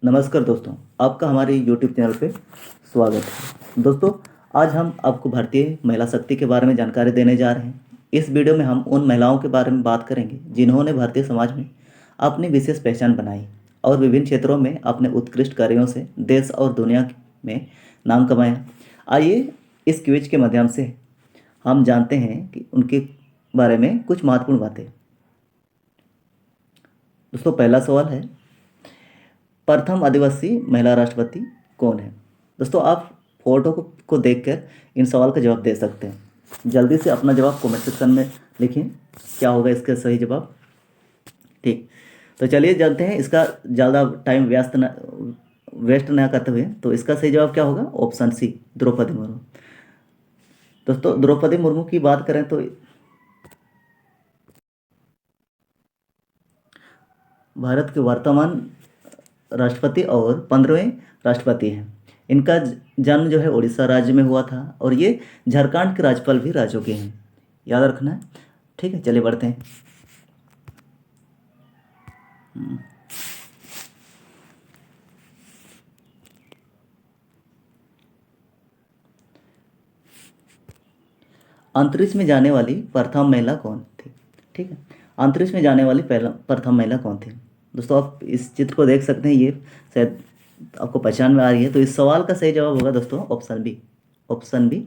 नमस्कार दोस्तों, आपका हमारे यूट्यूब चैनल पे स्वागत है। दोस्तों, आज हम आपको भारतीय महिला शक्ति के बारे में जानकारी देने जा रहे हैं। इस वीडियो में हम उन महिलाओं के बारे में बात करेंगे जिन्होंने भारतीय समाज में अपनी विशेष पहचान बनाई और विभिन्न क्षेत्रों में अपने उत्कृष्ट कार्यों से देश और दुनिया में नाम कमाया। आइए इस क्विज के माध्यम से हम जानते हैं कि उनके बारे में कुछ महत्वपूर्ण बातें। दोस्तों, पहला सवाल है, प्रथम आदिवासी महिला राष्ट्रपति कौन है? दोस्तों, आप फोटो को देखकर इन सवाल का जवाब दे सकते हैं। जल्दी से अपना जवाब कमेंट सेक्शन में लिखें, क्या होगा इसका सही जवाब। ठीक, तो चलिए जानते हैं। इसका ज़्यादा टाइम वेस्ट ना करते हुए, तो इसका सही जवाब क्या होगा? Option C, Droupadi Murmu. दोस्तों, द्रौपदी मुर्मू की बात करें तो भारत के वर्तमान राष्ट्रपति और 15वें राष्ट्रपति हैं। इनका जन्म जो है उड़ीसा राज्य में हुआ था और ये झारखंड के राज्यपाल भी रह चुके हैं, याद रखना है। ठीक है, चलिए बढ़ते हैं। अंतरिक्ष में जाने वाली प्रथम महिला कौन थी? ठीक है, अंतरिक्ष में जाने वाली पहला प्रथम महिला कौन थी? दोस्तों, आप इस चित्र को देख सकते हैं, ये शायद आपको पहचान में आ रही है। तो इस सवाल का सही जवाब होगा दोस्तों option B. Option B,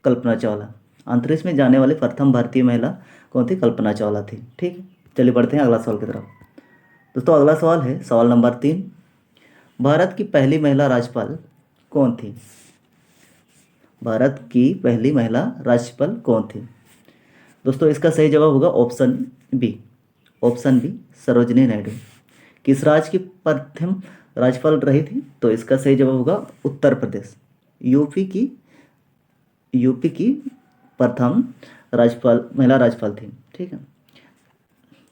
Kalpana Chawla. अंतरिक्ष में जाने वाली प्रथम भारतीय महिला कौन थी? कल्पना चावला थी। ठीक है, चलिए बढ़ते हैं अगला सवाल की तरफ। दोस्तों, अगला सवाल है सवाल नंबर 3। भारत की पहली महिला राज्यपाल कौन थी? भारत की पहली महिला राज्यपाल कौन थी? दोस्तों, इसका सही जवाब होगा option B. Option B, Sarojini Naidu. किस राज्य की प्रथम राज्यपाल रही थी? तो इसका सही जवाब होगा उत्तर प्रदेश। यूपी की प्रथम राज्यपाल महिला राज्यपाल थी। ठीक है,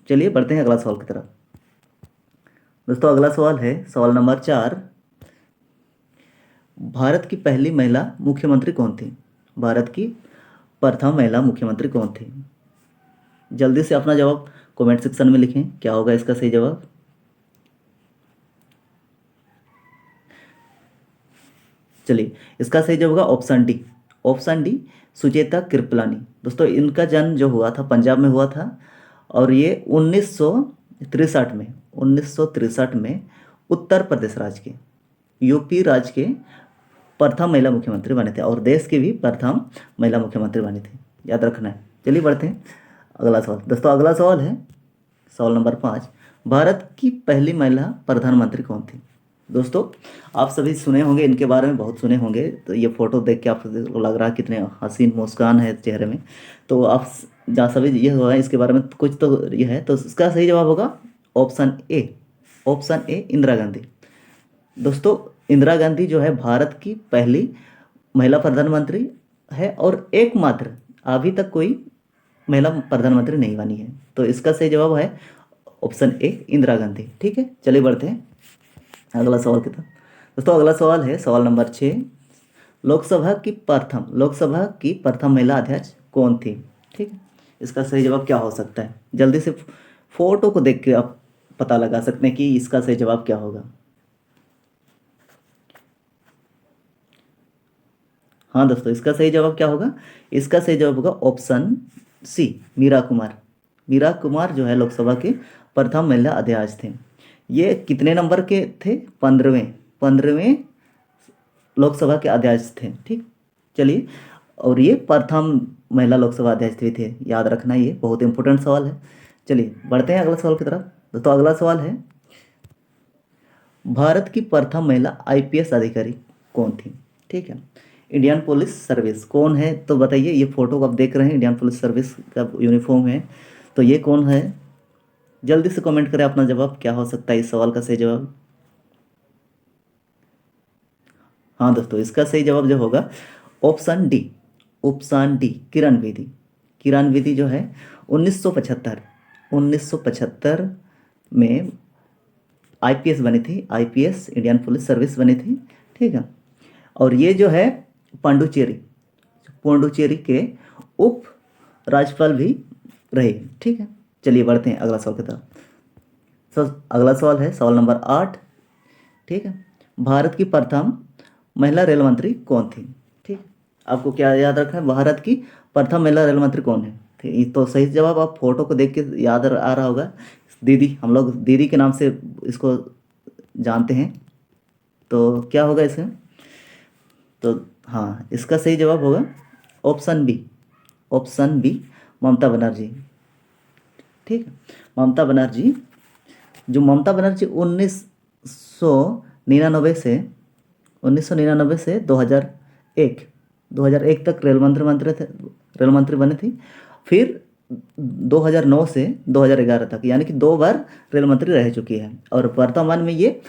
चलिए बढ़ते हैं अगला सवाल की तरफ। दोस्तों, अगला सवाल है सवाल नंबर 4। भारत की पहली महिला मुख्यमंत्री कौन थी? भारत की प्रथम महिला मुख्यमंत्री कौन थी? जल्दी से अपना जवाब कमेंट सेक्शन में लिखें, क्या होगा इसका सही जवाब। चलिए, इसका सही जवाब होगा option D. Option D, Sucheta Kripalani. दोस्तों, इनका जन्म जो हुआ था पंजाब में हुआ था और ये 1963 में उत्तर प्रदेश राज्य के, यूपी राज्य के प्रथम महिला मुख्यमंत्री बने थे और देश के भी प्रथम महिला मुख्यमंत्री बने थे, याद रखना है। चलिए बढ़ते हैं अगला सवाल। दोस्तों, अगला सवाल है सवाल नंबर 5। भारत की पहली महिला प्रधानमंत्री कौन थी? दोस्तों, आप सभी सुने होंगे, इनके बारे में बहुत सुने होंगे। तो ये फोटो देख के आपको लग रहा है कितने हसीन मुस्कान है चेहरे में। तो आप जहाँ सभी ये हुआ है इसके बारे में कुछ तो ये है, तो इसका सही जवाब होगा ऑप्शन ए। ऑप्शन ए, इंदिरा गांधी। दोस्तों, इंदिरा गांधी जो है भारत की पहली महिला प्रधानमंत्री है और एकमात्र, अभी तक कोई महिला प्रधानमंत्री नहीं बनी है। तो इसका सही जवाब है ऑप्शन ए, इंदिरा गांधी। ठीक है, चलिए बढ़ते हैं अगला सवाल की तरफ। दोस्तों, अगला सवाल है सवाल नंबर 6। लोकसभा की प्रथम महिला अध्यक्ष कौन थी? ठीक है, इसका सही जवाब क्या हो सकता है? जल्दी से फोटो को देख के आप पता लगा सकते हैं कि इसका सही जवाब क्या होगा। हाँ दोस्तों, इसका सही जवाब क्या होगा? इसका सही जवाब होगा ऑप्शन सी, मीरा कुमार। मीरा कुमार जो है लोकसभा के प्रथम महिला अध्यक्ष थे। ये कितने नंबर के थे? 15वें लोकसभा के अध्यक्ष थे। ठीक, चलिए, और ये प्रथम महिला लोकसभा अध्यक्ष भी थे, याद रखना, ये बहुत इंपॉर्टेंट सवाल है। चलिए बढ़ते हैं अगला सवाल की तरफ। दोस्तों, अगला सवाल है, भारत की प्रथम महिला आईपीएस अधिकारी कौन थी? ठीक है, इंडियन पुलिस सर्विस कौन है? तो बताइए, ये फोटो को आप देख रहे हैं, इंडियन पुलिस सर्विस का यूनिफॉर्म है। तो ये कौन है? जल्दी से कमेंट करें अपना जवाब, क्या हो सकता है इस सवाल का सही जवाब। हाँ दोस्तों, इसका सही जवाब जो होगा option D. Option D, Kiran Bedi. Kiran Bedi जो है 1975 में आईपीएस बनी थी। आईपीएस, इंडियन पुलिस सर्विस बनी थी। ठीक है, और ये जो है पांडुचेरी पांडुचेरी के उप राज्यपाल भी रहे। ठीक है, चलिए बढ़ते हैं अगला सवाल की तरफ। अगला सवाल है सवाल नंबर 8। ठीक है। भारत की प्रथम महिला रेल मंत्री कौन थी? ठीक, आपको क्या याद रखना है, भारत की प्रथम महिला रेल मंत्री कौन है? ठीक, ये तो सही जवाब आप फोटो को देख के याद आ रहा होगा, दीदी, हम लोग दीदी के नाम से इसको जानते हैं। तो क्या होगा इसमें? तो हाँ, इसका सही जवाब होगा option B, option B, Mamata Banerjee. ठीक है, ममता बनर्जी, जो ममता बनर्जी 1999 से 1999 से 2001, 2001 तक रेल मंत्री थे, रेल मंत्री बने थी। फिर 2009 से 2011 तक, यानी कि 2 बार रेल मंत्री रह चुकी है। और वर्तमान में ये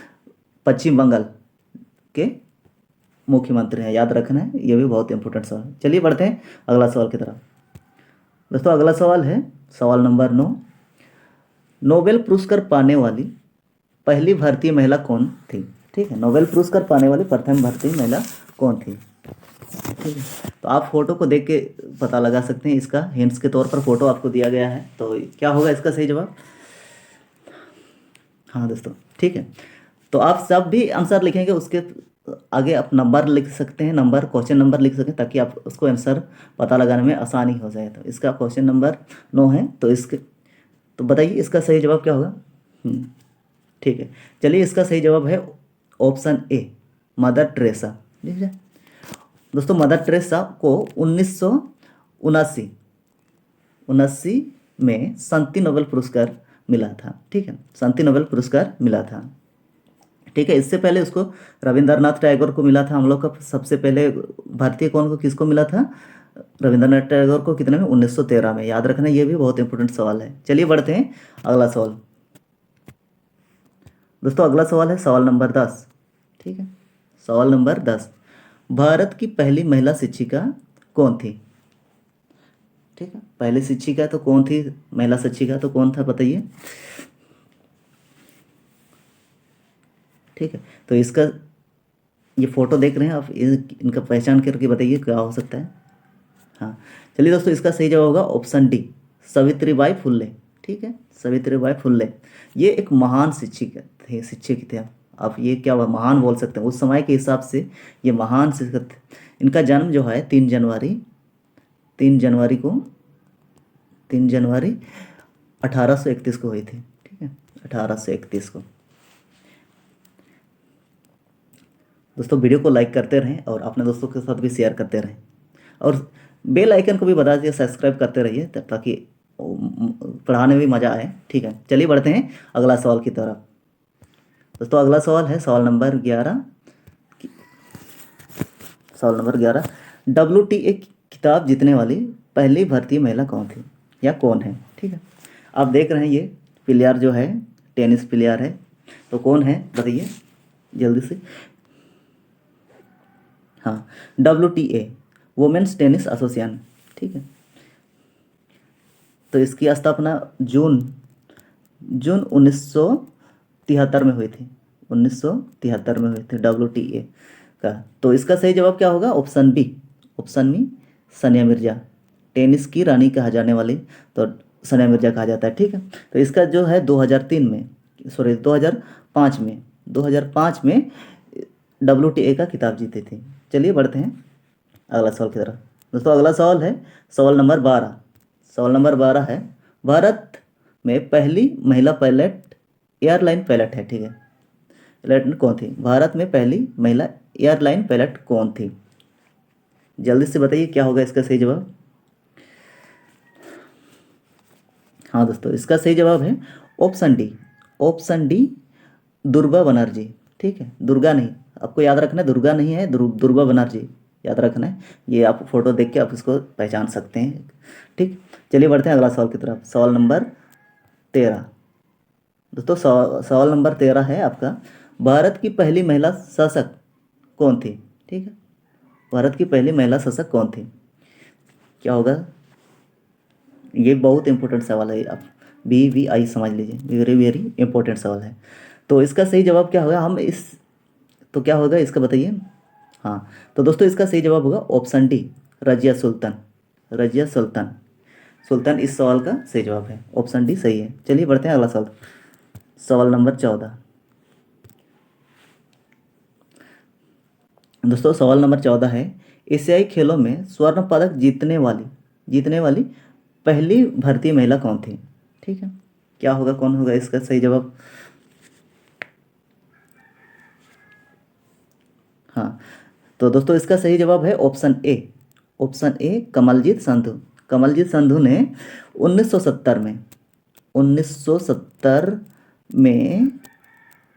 पश्चिम बंगाल के मुख्यमंत्री हैं, याद रखना है, ये भी बहुत इंपॉर्टेंट सवाल है। चलिए बढ़ते हैं अगला सवाल की तरफ। दोस्तों अगला सवाल है सवाल नंबर 9। नोबेल पुरस्कार पाने वाली पहली भारतीय महिला कौन थी? ठीक है, नोबेल पुरस्कार पाने वाली प्रथम भारतीय महिला कौन थी? ठीक है, तो आप फोटो को देख के पता लगा सकते हैं, इसका हिंट्स के तौर पर फोटो आपको दिया गया है। तो क्या होगा इसका सही जवाब? हाँ दोस्तों, ठीक है, तो आप सब भी आंसर लिखेंगे, उसके आगे आप नंबर लिख सकते हैं, नंबर, क्वेश्चन नंबर लिख सकते हैं, ताकि आप उसको आंसर पता लगाने में आसानी हो जाए। तो इसका क्वेश्चन नंबर 9 है, तो इसके, तो बताइए इसका सही जवाब क्या होगा? ठीक है, चलिए इसका सही जवाब है ऑप्शन ए, मदर टेरेसा। ठीक है दोस्तों, मदर टेरेसा को 1979 में शांति नोबेल पुरस्कार मिला था। ठीक है, शांति नोबेल पुरस्कार मिला था। ठीक है, इससे पहले उसको रविंद्रनाथ टैगोर को मिला था। हम लोग का सबसे पहले भारतीय कौन को, किसको मिला था? रविंद्रनाथ टैगोर को। कितने में? 1913 में। याद रखना, ये भी बहुत इंपॉर्टेंट सवाल है। चलिए बढ़ते हैं अगला सवाल। दोस्तों अगला सवाल है सवाल नंबर 10। ठीक है, सवाल नंबर 10, भारत की पहली महिला शिक्षिका कौन थी? ठीक है, पहली शिक्षिका तो कौन थी, महिला शिक्षिका तो कौन था, बताइए। ठीक है, तो इसका ये फोटो देख रहे हैं आप, इनका पहचान करके बताइए क्या हो सकता है। हाँ, चलिए दोस्तों, इसका सही जवाब होगा ऑप्शन डी, सावित्रीबाई फुल्ले। ठीक है, सावित्रीबाई फुल्ले, ये एक महान शिक्षक थे। आप ये क्या महान बोल सकते हैं, उस समय के हिसाब से ये महान शिक्षक थे। इनका जन्म जो है 3 जनवरी को 1831 को हुई थी। ठीक है, 1831 को। दोस्तों वीडियो को लाइक करते रहें और अपने दोस्तों के साथ भी शेयर करते रहें, और बेल आइकन को भी बता दिए, सब्सक्राइब करते रहिए, ताकि पढ़ाने में भी मज़ा आए। ठीक है, चलिए बढ़ते हैं अगला सवाल की तरफ। दोस्तों अगला सवाल है सवाल नंबर 11। सवाल नंबर 11, WTA खिताब जीतने वाली पहली भारतीय महिला कौन थी या कौन है? ठीक है, आप देख रहे हैं ये प्लेयर जो है, टेनिस प्लेयर है, तो कौन है बताइए जल्दी से। हाँ, WTA, वुमेन्स टेनिस एसोसिएशन। ठीक है, तो इसकी स्थापना जून 1973 में हुई थी। 1973 में हुई थी WTA का। तो इसका सही जवाब क्या होगा? Option B, option B, Sania Mirza, tennis की रानी कहा जाने वाली तो सानिया मिर्जा कहा जाता है। ठीक है, तो इसका जो है 2003 में, सॉरी 2005 में WTA का खिताब जीते थे। चलिए बढ़ते हैं अगला सवाल की तरफ। दोस्तों अगला सवाल है सवाल नंबर 12। सवाल नंबर 12 है, भारत में पहली महिला पायलट एयरलाइन पायलट है। ठीक है, पायलट कौन थी? भारत में पहली महिला एयरलाइन पायलट कौन थी? जल्दी से बताइए क्या होगा इसका सही जवाब। हाँ दोस्तों, इसका सही जवाब है option D, option D, Durga Banerjee. ठीक है, दुर्गा नहीं, आपको याद रखना है, दुर्गा नहीं है, दुर्गा बनर्जी याद रखना है। ये आप फोटो देख के आप इसको पहचान सकते हैं। ठीक, चलिए बढ़ते हैं अगला सवाल की तरफ। सवाल नंबर 13। दोस्तों सवाल नंबर 13 है आपका, भारत की पहली महिला शासक कौन थी? ठीक है, भारत की पहली महिला शासक कौन थी? क्या होगा? ये बहुत इंपॉर्टेंट सवाल है, आप BVI समझ लीजिए, वेरी वेरी इंपॉर्टेंट सवाल है। तो इसका सही जवाब क्या होगा? तो क्या होगा इसका बताइए। हाँ, तो दोस्तों इसका सही जवाब होगा ऑप्शन डी, रजिया सुल्तान। रजिया सुल्तान, सुल्तान इस सवाल का सही जवाब है, ऑप्शन डी सही है। चलिए बढ़ते हैं अगला सवाल। सवाल नंबर 14। दोस्तों सवाल नंबर 14 है, एशियाई खेलों में स्वर्ण पदक जीतने वाली पहली भारतीय महिला कौन थी? ठीक है, क्या होगा, कौन होगा इसका सही जवाब? हाँ, तो दोस्तों इसका सही जवाब है ऑप्शन ए कमलजीत संधू। कमलजीत संधू ने 1970 में 1970 में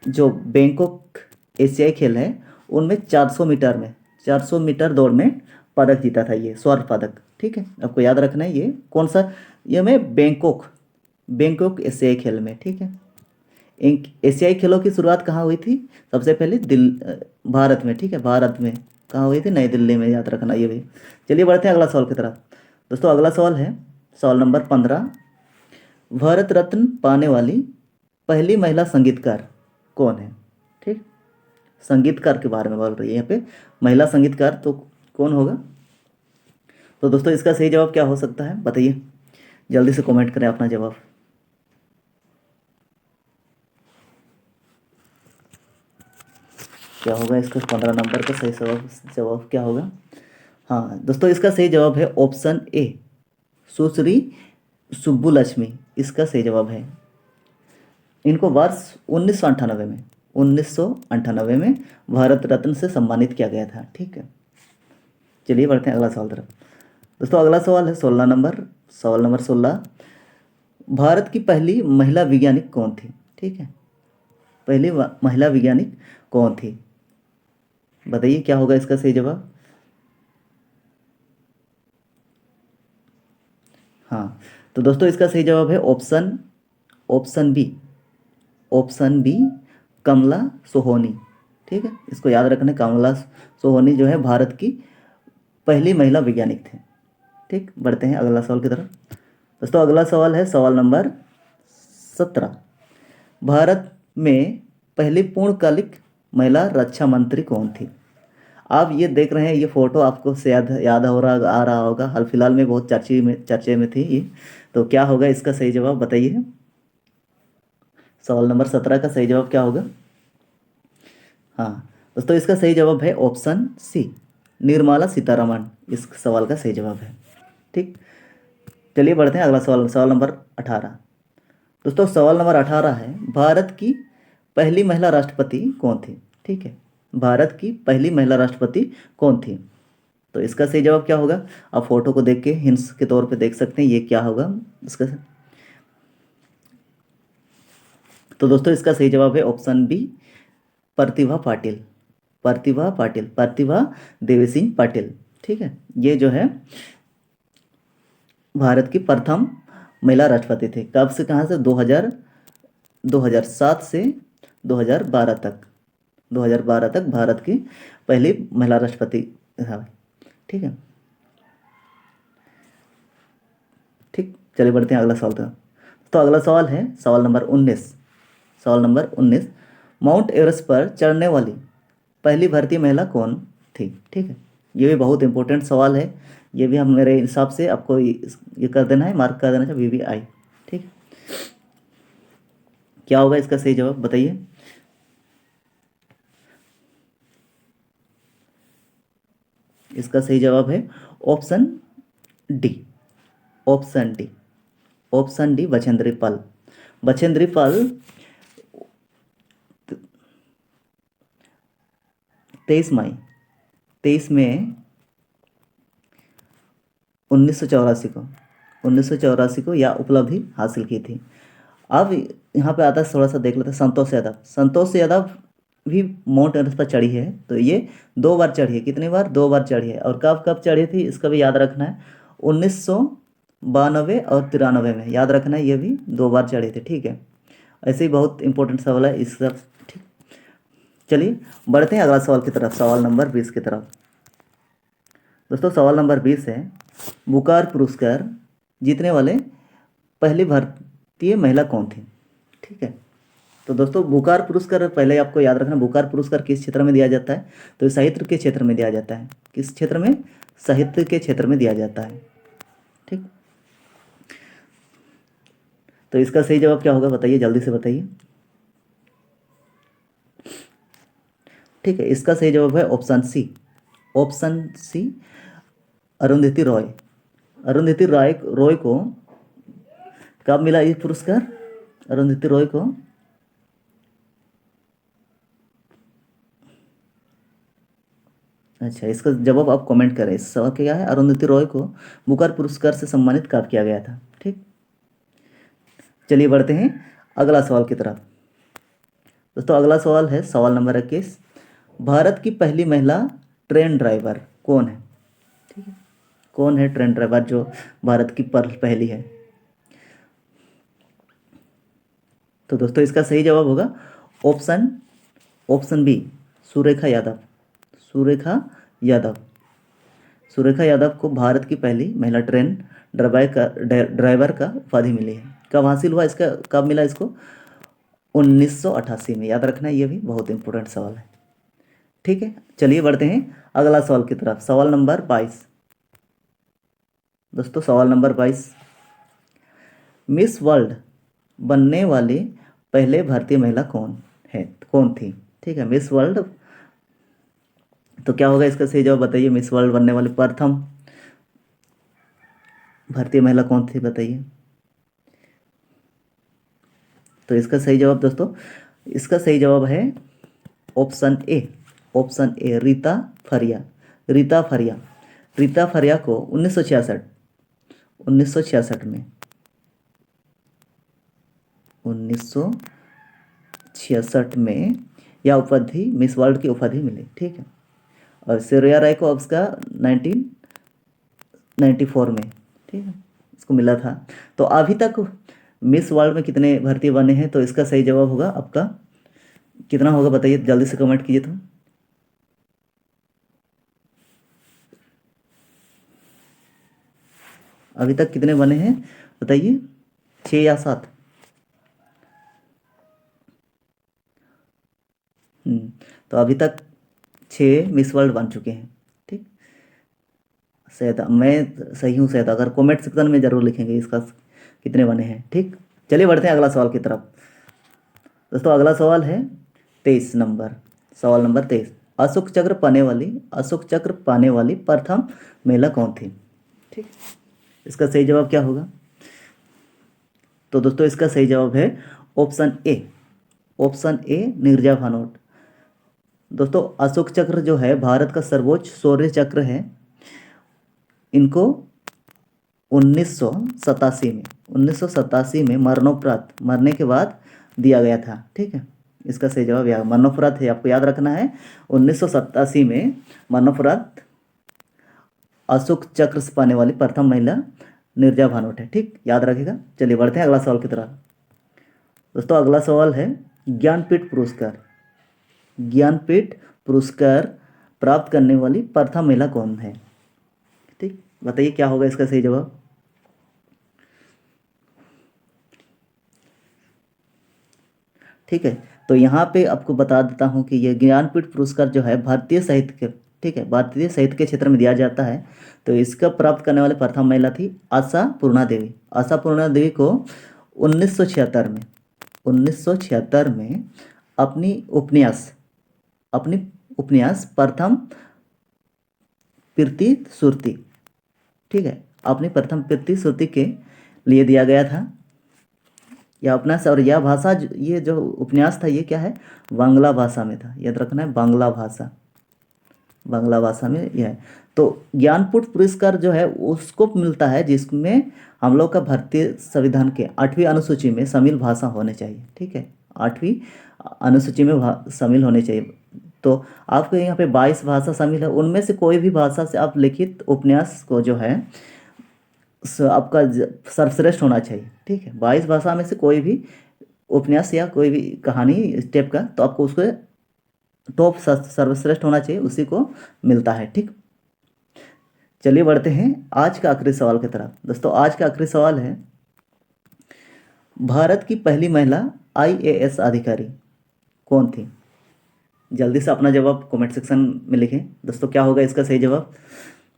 जो बैंकॉक एशियाई खेल है उनमें 400 मीटर दौड़ में पदक जीता था, ये स्वर्ण पदक। ठीक है, आपको याद रखना है ये कौन सा, ये में बैंकॉक एशियाई खेल में। ठीक है, इन एशियाई खेलों की शुरुआत कहाँ हुई थी? सबसे पहले भारत में। ठीक है, भारत में कहाँ हुई थी? नई दिल्ली में, याद रखना ये भी। चलिए बढ़ते हैं अगला सवाल की तरफ। दोस्तों अगला सवाल है सवाल नंबर 15, भारत रत्न पाने वाली पहली महिला संगीतकार कौन है? ठीक, संगीतकार के बारे में बोल रही है यहाँ पे, महिला संगीतकार, तो कौन होगा? तो दोस्तों इसका सही जवाब क्या हो सकता है, बताइए, जल्दी से कमेंट करें अपना जवाब। क्या होगा इसका 15 नंबर का सही जवाब क्या होगा? हाँ दोस्तों, इसका सही जवाब है ऑप्शन ए, सुश्री सुब्बुलक्ष्मी, इसका सही जवाब है। इनको वर्ष 1998 में भारत रत्न से सम्मानित किया गया था। ठीक है, चलिए बढ़ते हैं अगला सवाल तरफ। दोस्तों अगला सवाल है सवाल नंबर 16, भारत की पहली महिला वैज्ञानिक कौन थी? ठीक है, पहली महिला वैज्ञानिक कौन थी, बताइए क्या होगा इसका सही जवाब? हाँ, तो दोस्तों इसका सही जवाब है ऑप्शन बी कमला सोहोनी। ठीक है, इसको याद रखना, कमला सोहोनी जो है भारत की पहली महिला वैज्ञानिक थे। ठीक, बढ़ते हैं अगला सवाल की तरफ। दोस्तों अगला सवाल है सवाल नंबर 17, भारत में पहली पूर्णकालिक महिला रक्षा मंत्री कौन थी? आप ये देख रहे हैं, ये फोटो आपको शायद याद आ रहा होगा, हाल फिलहाल में बहुत चर्चे में थी ये। तो क्या होगा इसका सही जवाब, बताइए, सवाल नंबर 17 का सही जवाब क्या होगा? हाँ दोस्तों, इसका सही जवाब है ऑप्शन सी, निर्मला सीतारमण, इस सवाल का सही जवाब है। ठीक, चलिए बढ़ते हैं अगला सवाल नंबर 18। दोस्तों सवाल नंबर 18 है, भारत की पहली महिला राष्ट्रपति कौन थी? ठीक है, भारत की पहली महिला राष्ट्रपति कौन थी? तो इसका सही जवाब क्या होगा? आप फोटो को देख के हिंट्स के तौर पे देख सकते हैं ये क्या होगा इसका। तो दोस्तों इसका सही जवाब है ऑप्शन बी, प्रतिभा पाटिल। प्रतिभा देवी सिंह पाटिल। ठीक है, ये जो है भारत की प्रथम महिला राष्ट्रपति थे। कब से कहाँ से? 2007 से 2012 तक, 2012 तक भारत की पहली महिला राष्ट्रपति था। ठीक है, ठीक, चलिए बढ़ते हैं अगला सवाल तक। तो अगला सवाल है सवाल नंबर 19, माउंट एवरेस्ट पर चढ़ने वाली पहली भारतीय महिला कौन थी? ठीक है, ये भी बहुत इंपॉर्टेंट सवाल है, ये भी हम मेरे हिसाब से आपको ये कर देना है, मार्क कर देना है VVI। ठीक, क्या होगा इसका सही जवाब, बताइए? इसका सही जवाब है option D option D option D Bachendri Pal. Bachendri Pal 23 मई 1984 को यह उपलब्धि हासिल की थी। अब यहाँ पे आता है, थोड़ा सा देख लेते हैं, संतोष यादव भी माउंट एवरेस्ट पर चढ़ी है, तो ये 2 बार चढ़ी है। कितनी बार? 2 बार चढ़ी है। और कब कब चढ़ी थी इसका भी याद रखना है, 1992 और 93 में, याद रखना है, ये भी 2 बार चढ़ी थी। ठीक है, ऐसे ही बहुत इंपॉर्टेंट सवाल है इसका। ठीक, चलिए बढ़ते हैं अगला सवाल की तरफ, सवाल नंबर 20 की तरफ। दोस्तों सवाल नंबर 20 है, बुकार पुरस्कार जीतने वाले पहली भारतीय महिला कौन थी? ठीक है, तो दोस्तों बुकार पुरस्कार पहले आपको याद रखना, बुकार पुरस्कार किस क्षेत्र में दिया जाता है? तो साहित्य के क्षेत्र में दिया जाता है। किस क्षेत्र में? साहित्य के क्षेत्र में दिया जाता है। ठीक, तो इसका सही जवाब क्या होगा, बताइए, जल्दी से बताइए। ठीक है, इसका सही जवाब है option C. Option C, Arundhati Roy. Arundhati Roy Roy को कब मिला ये पुरस्कार? अरुंधति रॉय को अच्छा, इसका जवाब आप कमेंट करें। इस सवाल क्या है? अरुंधति रॉय को बुकर पुरस्कार से सम्मानित कब किया गया था? ठीक, चलिए बढ़ते हैं अगला सवाल की तरफ। दोस्तों अगला सवाल है सवाल नंबर 21। भारत की पहली महिला ट्रेन ड्राइवर कौन है? ठीक है, कौन है ट्रेन ड्राइवर जो भारत की पहली है? तो दोस्तों इसका सही जवाब होगा option option B, Surekha Yadav. Surekha Yadav. Surekha Yadav को भारत की पहली महिला ट्रेन ड्राइवर का उपाधि मिली है। कब हासिल हुआ इसका, कब मिला इसको? 1988 में। याद रखना, ये भी बहुत इंपॉर्टेंट सवाल है। ठीक है, चलिए बढ़ते हैं अगला सवाल की तरफ। सवाल नंबर 22। दोस्तों सवाल नंबर 22, मिस वर्ल्ड बनने वाली पहले भारतीय महिला कौन है, कौन थी? ठीक है, मिस वर्ल्ड, तो क्या होगा इसका सही जवाब बताइए। मिस वर्ल्ड बनने वाली प्रथम भारतीय महिला कौन थी बताइए। तो इसका सही जवाब दोस्तों, इसका सही जवाब है option A. Option A, Reita Faria. Reita Faria. Reita Faria को 1966 में 1966 में यह उपाधि, मिस वर्ल्ड की उपाधि मिली। ठीक है, और श्रेया राय को उसका 1994 में, ठीक है, इसको मिला था। तो अभी तक मिस वर्ल्ड में कितने भारतीय बने हैं? तो इसका सही जवाब होगा आपका कितना होगा बताइए, जल्दी से कमेंट कीजिए। तो अभी तक कितने बने हैं बताइए, 6 या 7? तो अभी तक 6 मिस वर्ल्ड बन चुके हैं। ठीक, शायद मैं सही हूँ शायद, अगर कमेंट सेक्शन में जरूर लिखेंगे इसका कितने बने हैं। ठीक, चलिए बढ़ते हैं अगला सवाल की तरफ। दोस्तों अगला सवाल है 23 नंबर। सवाल नंबर 23, अशोक चक्र पाने वाली प्रथम महिला कौन थी? ठीक, इसका सही जवाब क्या होगा? तो दोस्तों इसका सही जवाब है ऑप्शन ए। ऑप्शन ए, नीरजा भानोट। दोस्तों अशोक चक्र जो है भारत का सर्वोच्च शौर्य चक्र है। इनको 1987 में मरणोपरांत, मरने के बाद दिया गया था। ठीक है, इसका सही जवाब यह मरणोपरांत है, आपको याद रखना है। 1987 में मरणोपरांत अशोक चक्र से पाने वाली प्रथम महिला नीरजा भानोट है। ठीक, याद रखेगा। चलिए बढ़ते हैं अगला सवाल की तरफ। दोस्तों अगला सवाल है ज्ञानपीठ पुरस्कार। ज्ञानपीठ पुरस्कार प्राप्त करने वाली प्रथम महिला कौन है? ठीक, बताइए क्या होगा इसका सही जवाब। ठीक है, तो यहाँ पे आपको बता देता हूँ कि ये ज्ञानपीठ पुरस्कार जो है भारतीय साहित्य के, ठीक है, भारतीय साहित्य के क्षेत्र में दिया जाता है। तो इसका प्राप्त करने वाले प्रथम महिला थी आशा पूर्णा देवी। आशा पूर्णा देवी को 1976 में 1976 में अपनी उपन्यास अपनी उपन्यास प्रथम प्रीति सुरती, ठीक है, अपनी प्रथम प्रीति सुरती के लिए दिया गया था यह उपन्यास। और यह भाषा ये जो उपन्यास था ये क्या है, बांग्ला भाषा में था। याद रखना है, बांग्ला भाषा, बांग्ला भाषा में यह है। तो ज्ञानपीठ पुरस्कार जो है उसको मिलता है जिसमें हम लोग का भारतीय संविधान के 8वीं अनुसूची में शामिल भाषा होने चाहिए। ठीक है, 8वीं अनुसूची में शामिल होने चाहिए। तो आपके यहाँ पे 22 भाषा शामिल है, उनमें से कोई भी भाषा से आप लिखित उपन्यास को जो है आपका सर्वश्रेष्ठ होना चाहिए। ठीक है, 22 भाषा में से कोई भी उपन्यास या कोई भी कहानी इस टाइप का, तो आपको उसको टॉप सर्वश्रेष्ठ होना चाहिए, उसी को मिलता है। ठीक, चलिए बढ़ते हैं आज का आखिरी सवाल की तरफ। दोस्तों आज का आखिरी सवाल है भारत की पहली महिला आईएएस अधिकारी कौन थी? जल्दी से अपना जवाब कमेंट सेक्शन में लिखें। दोस्तों क्या होगा इसका सही जवाब,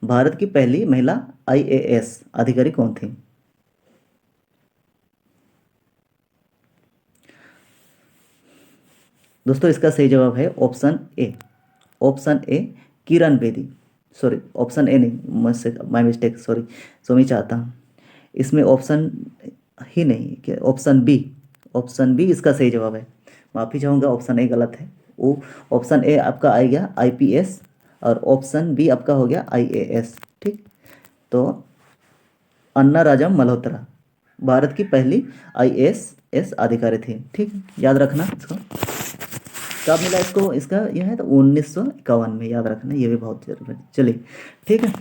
भारत की पहली महिला आईएएस अधिकारी कौन थी? दोस्तों इसका सही जवाब है option A. Option A Kiran Bedi, sorry option A नहीं, माई मिस्टेक, सॉरी सोमी चाहता हूँ। इसमें ऑप्शन ही नहीं कि ऑप्शन बी इसका सही जवाब है। माफ़ी चाहूँगा, ऑप्शन ए गलत है। वो ऑप्शन ए आपका आ गया आईपीएस और ऑप्शन बी आपका हो गया आईएएस। ठीक, तो अन्ना राजा मल्होत्रा भारत की पहली आईएएस अधिकारी थी। ठीक, याद रखना इसको। कब मिला इसको, इसका यह है तो 1951 में, याद रखना, ये भी बहुत जरूरी है। चलिए ठीक है।